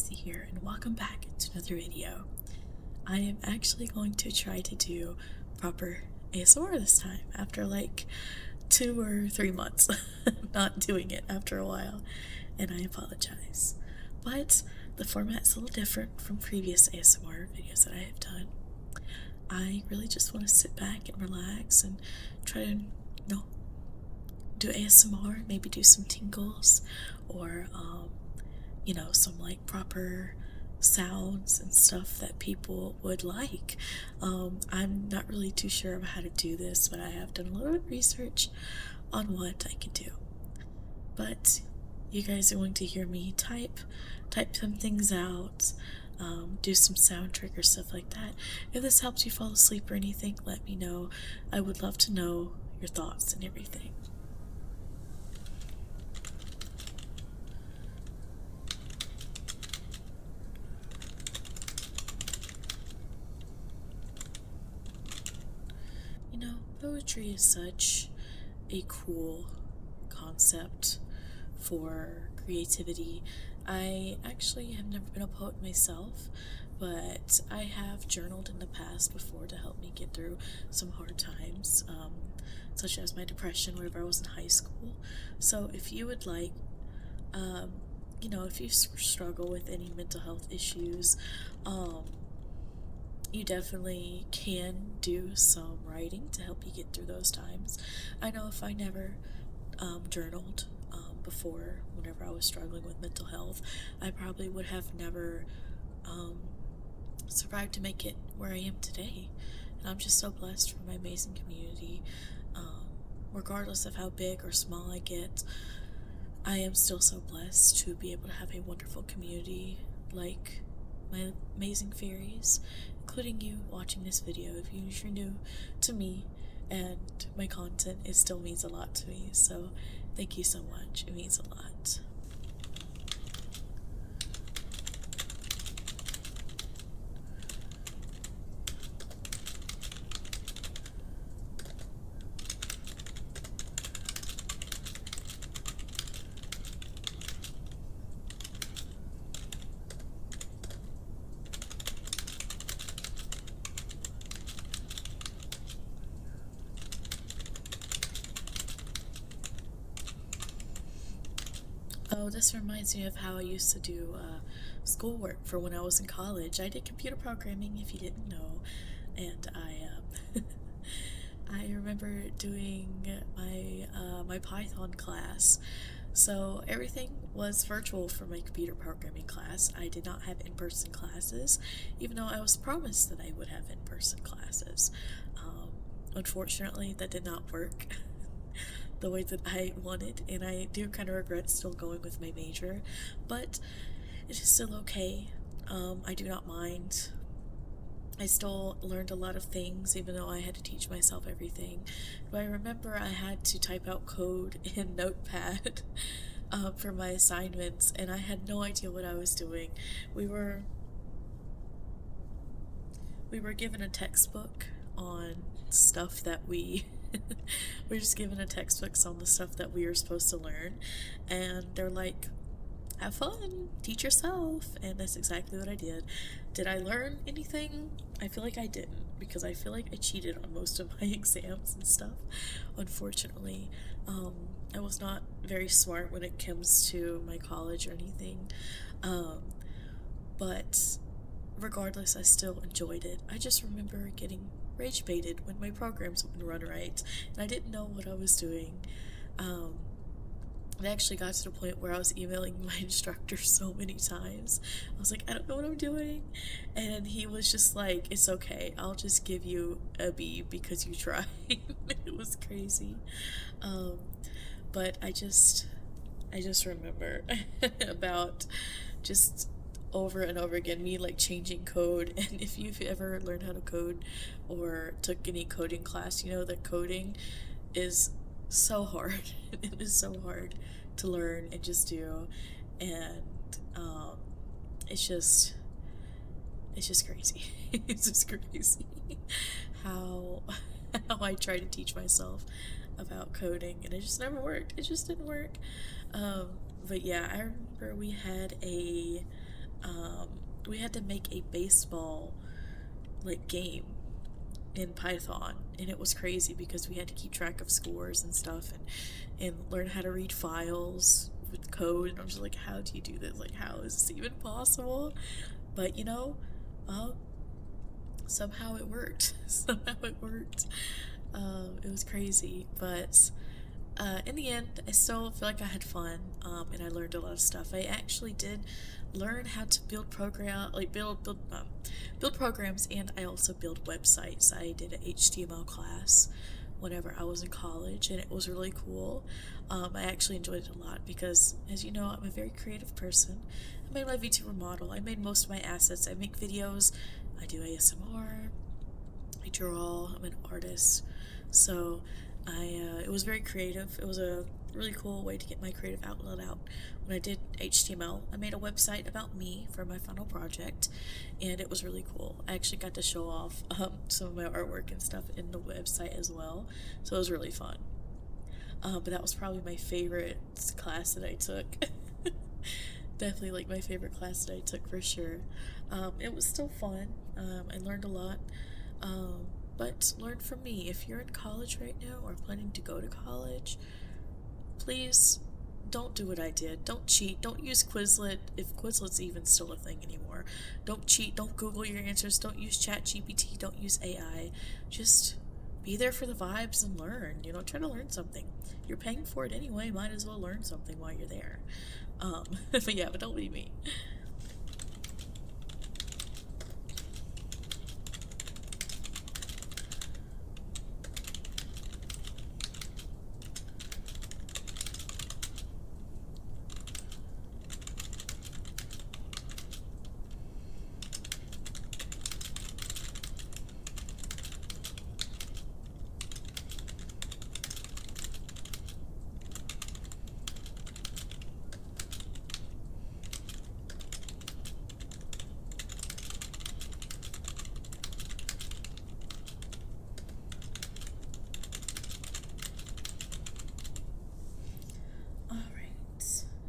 Daisy here, and welcome back to another video. I am actually going to try to do proper ASMR this time after like 2 or 3 months not doing it after a while, and I apologize. But the format's a little different from previous ASMR videos that I have done. I really just want to sit back and relax and try to, do ASMR, maybe do some tingles or some like proper sounds and stuff that people would like. I'm not really too sure of how to do this, but I have done a little bit of research on what I can do. But you guys are going to hear me type some things out, do some sound trigger stuff like that. If this helps you fall asleep or anything, let me know. I would love to know your thoughts and everything. Poetry is such a cool concept for creativity. I actually have never been a poet myself, but I have journaled in the past before to help me get through some hard times, such as my depression whenever I was in high school. So if you would like, if you struggle with any mental health issues, you definitely can do some writing to help you get through those times. I know if I never journaled before, whenever I was struggling with mental health, I probably would have never survived to make it where I am today. And I'm just so blessed for my amazing community. Regardless of how big or small I get, I am still so blessed to be able to have a wonderful community like my amazing fairies, including you watching this video. If you're new to me and my content, it still means a lot to me, so thank you so much. It means a lot. Oh, this reminds me of how I used to do schoolwork for when I was in college. I did computer programming, if you didn't know, and I remember doing my Python class. So everything was virtual for my computer programming class. I did not have in-person classes, even though I was promised that I would have in-person classes. Unfortunately, that did not work the way that I wanted, and I do kind of regret still going with my major, but it is still okay. I do not mind. I still learned a lot of things, even though I had to teach myself everything. But I remember I had to type out code in Notepad for my assignments, and I had no idea what I was doing. We were given a textbook on stuff that we we're just given a textbook on the stuff that we were supposed to learn, and they're like, have fun, teach yourself, and that's exactly what I did. Did I learn anything? I feel like I didn't, because I feel like I cheated on most of my exams and stuff, unfortunately. I was not very smart when it comes to my college or anything, but regardless, I still enjoyed it. I just remember getting rage baited when my programs wouldn't run right, and I didn't know what I was doing. It actually got to the point where I was emailing my instructor so many times. I was like, I don't know what I'm doing, and he was just like, it's okay, I'll just give you a B because you tried. It was crazy. But I just remember about just over and over again me like changing code. And if you've ever learned how to code or took any coding class, you know that coding is so hard. It is so hard to learn and just do, and it's just crazy. It's just crazy how I try to teach myself about coding, and it just never worked. It just didn't work. But yeah, I remember we had a we had to make a baseball like game in Python, and it was crazy because we had to keep track of scores and stuff, and learn how to read files with code. And I'm just like, how do you do this? Like, how is this even possible? But uh, somehow it worked. Somehow it worked. It was crazy, but in the end, I still feel like I had fun, and I learned a lot of stuff. I actually did learn how to build programs, and I also build websites. I did an HTML class whenever I was in college, and it was really cool. I actually enjoyed it a lot because, as you know, I'm a very creative person. I made my VTuber model. I made most of my assets. I make videos. I do ASMR. I draw. I'm an artist. So it was very creative. It was a really cool way to get my creative outlet out. When I did HTML, I made a website about me for my final project, and it was really cool. I actually got to show off some of my artwork and stuff in the website as well, so it was really fun. But that was probably my favorite class that I took. Definitely like my favorite class that I took for sure. It was still fun. I learned a lot. But learn from me. If you're in college right now or planning to go to college, please don't do what I did. Don't cheat. Don't use Quizlet, if Quizlet's even still a thing anymore. Don't cheat. Don't Google your answers. Don't use ChatGPT. Don't use AI. Just be there for the vibes and learn. Try to learn something. You're paying for it anyway. Might as well learn something while you're there. But don't leave me.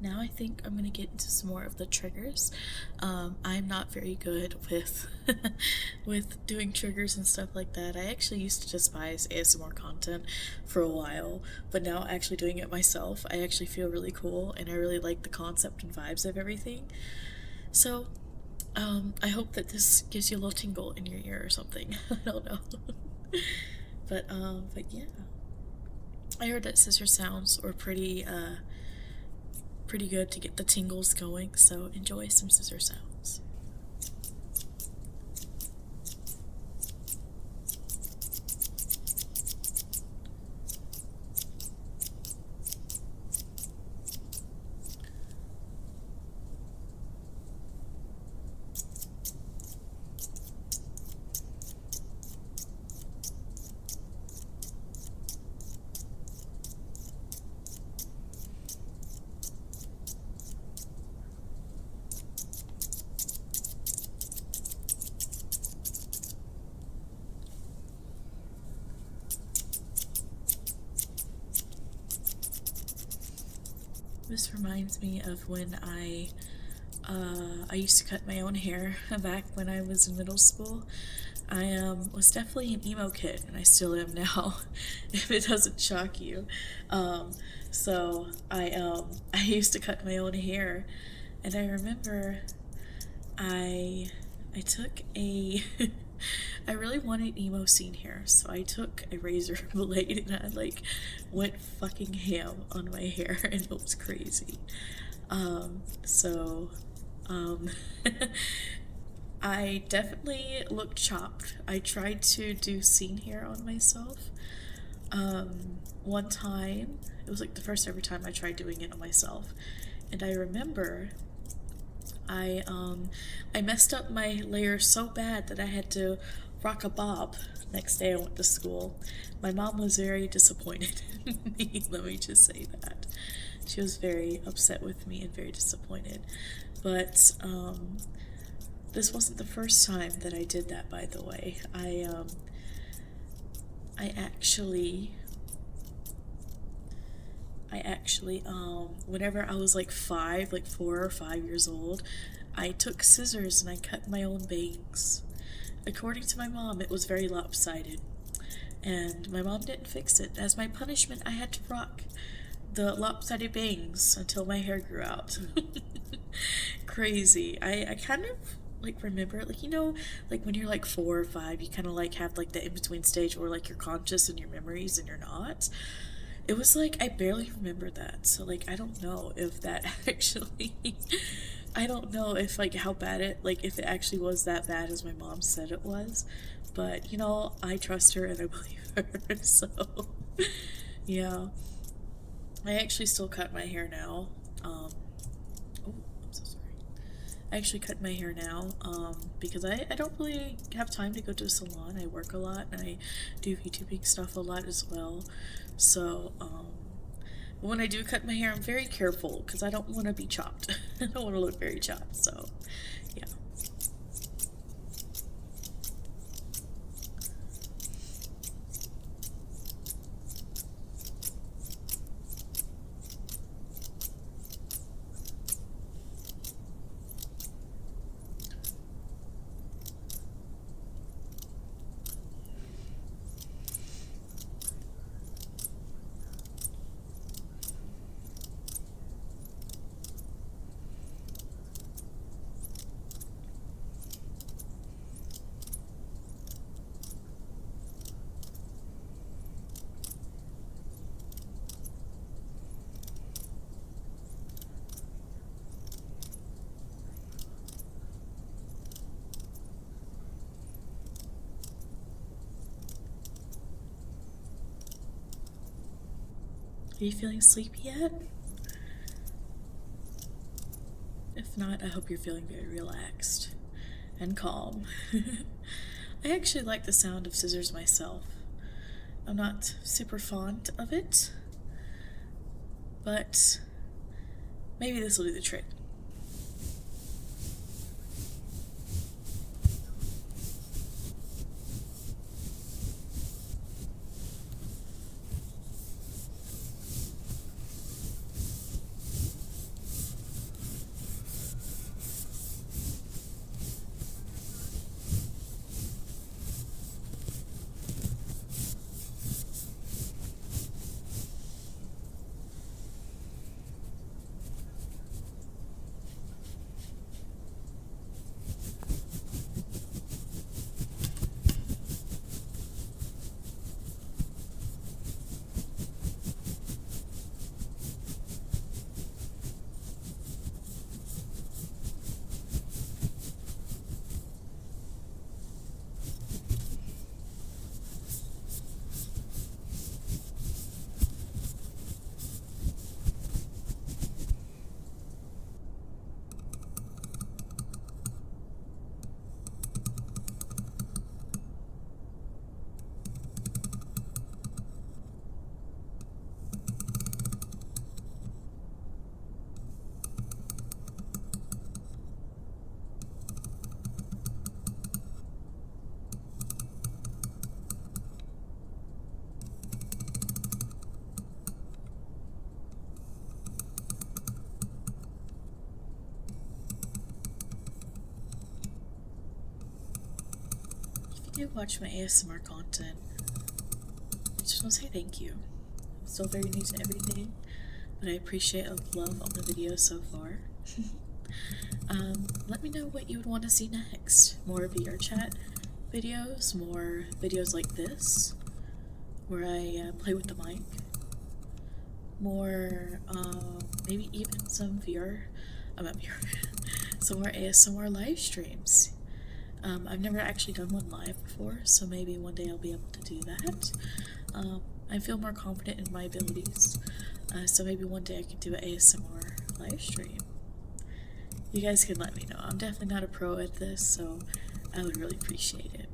Now I think I'm gonna get into some more of the triggers. I'm not very good with with doing triggers and stuff like that. I actually used to despise ASMR content for a while, but now actually doing it myself, I actually feel really cool, and I really like the concept and vibes of everything. So, I hope that this gives you a little tingle in your ear or something. I don't know. But yeah. I heard that scissor sounds were pretty good to get the tingles going, so enjoy some scissor sounds. This reminds me of when I used to cut my own hair back when I was in middle school. I was definitely an emo kid, and I still am now, if it doesn't shock you. So I used to cut my own hair, and I remember I took a I really wanted emo scene hair, so I took a razor blade and I like went fucking ham on my hair, and it was crazy. So I definitely looked chopped. I tried to do scene hair on myself. One time, it was like the first ever time I tried doing it on myself, and I remember I messed up my layer so bad that I had to rock a bob next day I went to school. My mom was very disappointed in me, let me just say that. She was very upset with me and very disappointed. But this wasn't the first time that I did that, by the way. I actually whenever I was like 4 or 5 years old, I took scissors and I cut my own bangs. According to my mom, it was very lopsided, and my mom didn't fix it. As my punishment, I had to rock the lopsided bangs until my hair grew out. Crazy. I kind of like remember it, like, you know, like when you're like 4 or 5, you kind of like have like the in-between stage where like you're conscious in your memories and you're not. It was like I barely remember that, so like I don't know if that actually I don't know if like how bad it, like if it actually was that bad as my mom said it was, but you know, I trust her and I believe her. So yeah, I actually still cut my hair now. Oh, I'm so sorry. I actually cut my hair now because I don't really have time to go to a salon. I work a lot and I do VTubing stuff a lot as well. So when I do cut my hair, I'm very careful because I don't want to be chopped. I don't want to look very chopped. So yeah. Are you feeling sleepy yet? If not, I hope you're feeling very relaxed and calm. I actually like the sound of scissors myself. I'm not super fond of it, but maybe this will do the trick. If you do watch my ASMR content, I just want to say thank you. I'm still very new to everything, but I appreciate all the love on the videos so far. Let me know what you would want to see next. More VR chat videos, more videos like this, where I play with the mic. More, maybe even some VR, not VR, some more ASMR live streams. I've never actually done one live before, so maybe one day I'll be able to do that. I feel more confident in my abilities, so maybe one day I can do an ASMR live stream. You guys can let me know. I'm definitely not a pro at this, so I would really appreciate it.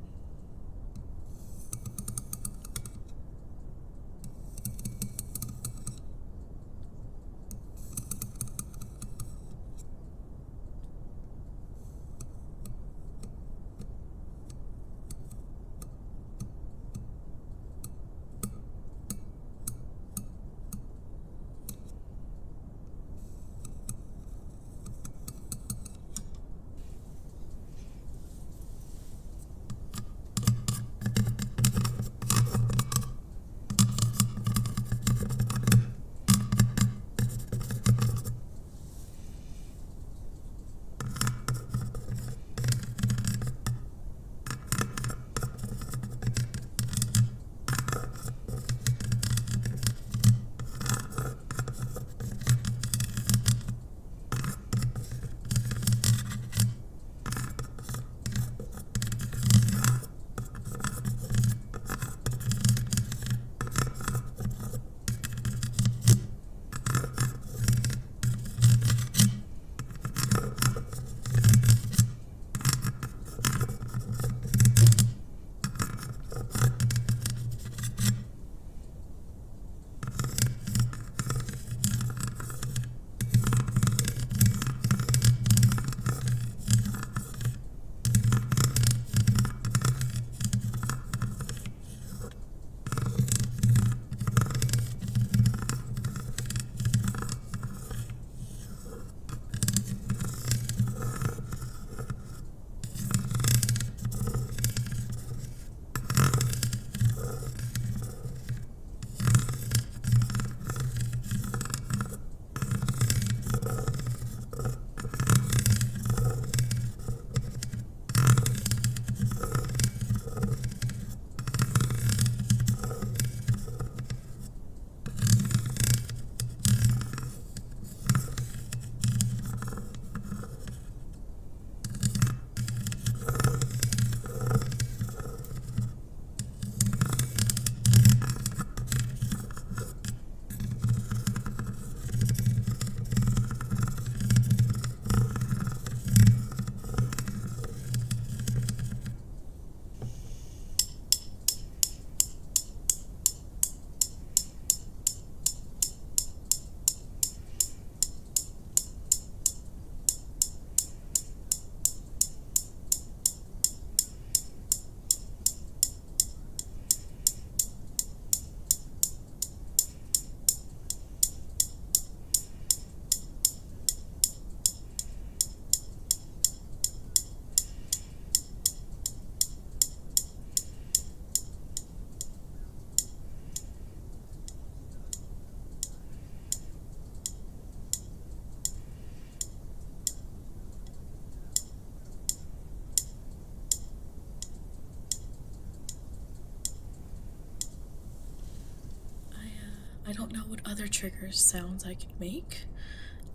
I don't know what other triggers sounds I could make.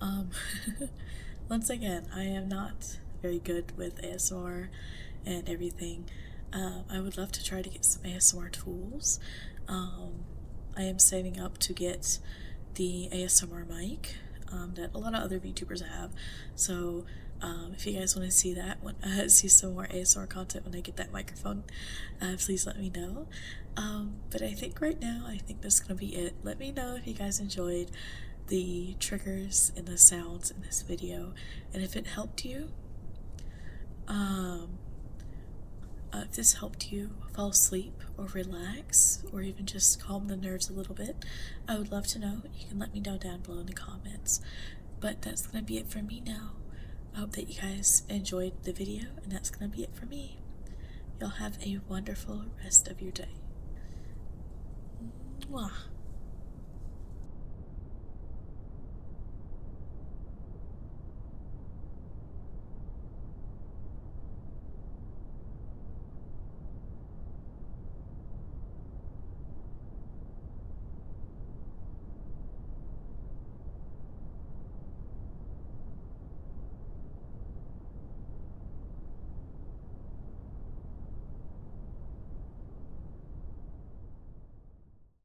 Um, Once again, I am not very good with ASMR and everything. I would love to try to get some ASMR tools. I am saving up to get the ASMR mic that a lot of other VTubers have. So if you guys want to see that, see some more ASMR content when I get that microphone, please let me know. But I think right now, I think that's gonna be it. Let me know if you guys enjoyed the triggers and the sounds in this video, and if it helped you, if this helped you fall asleep or relax or even just calm the nerves a little bit, I would love to know. You can let me know down below in the comments. But that's gonna be it for me now. I hope that you guys enjoyed the video, and that's gonna be it for me. Y'all have a wonderful rest of your day. Mwah.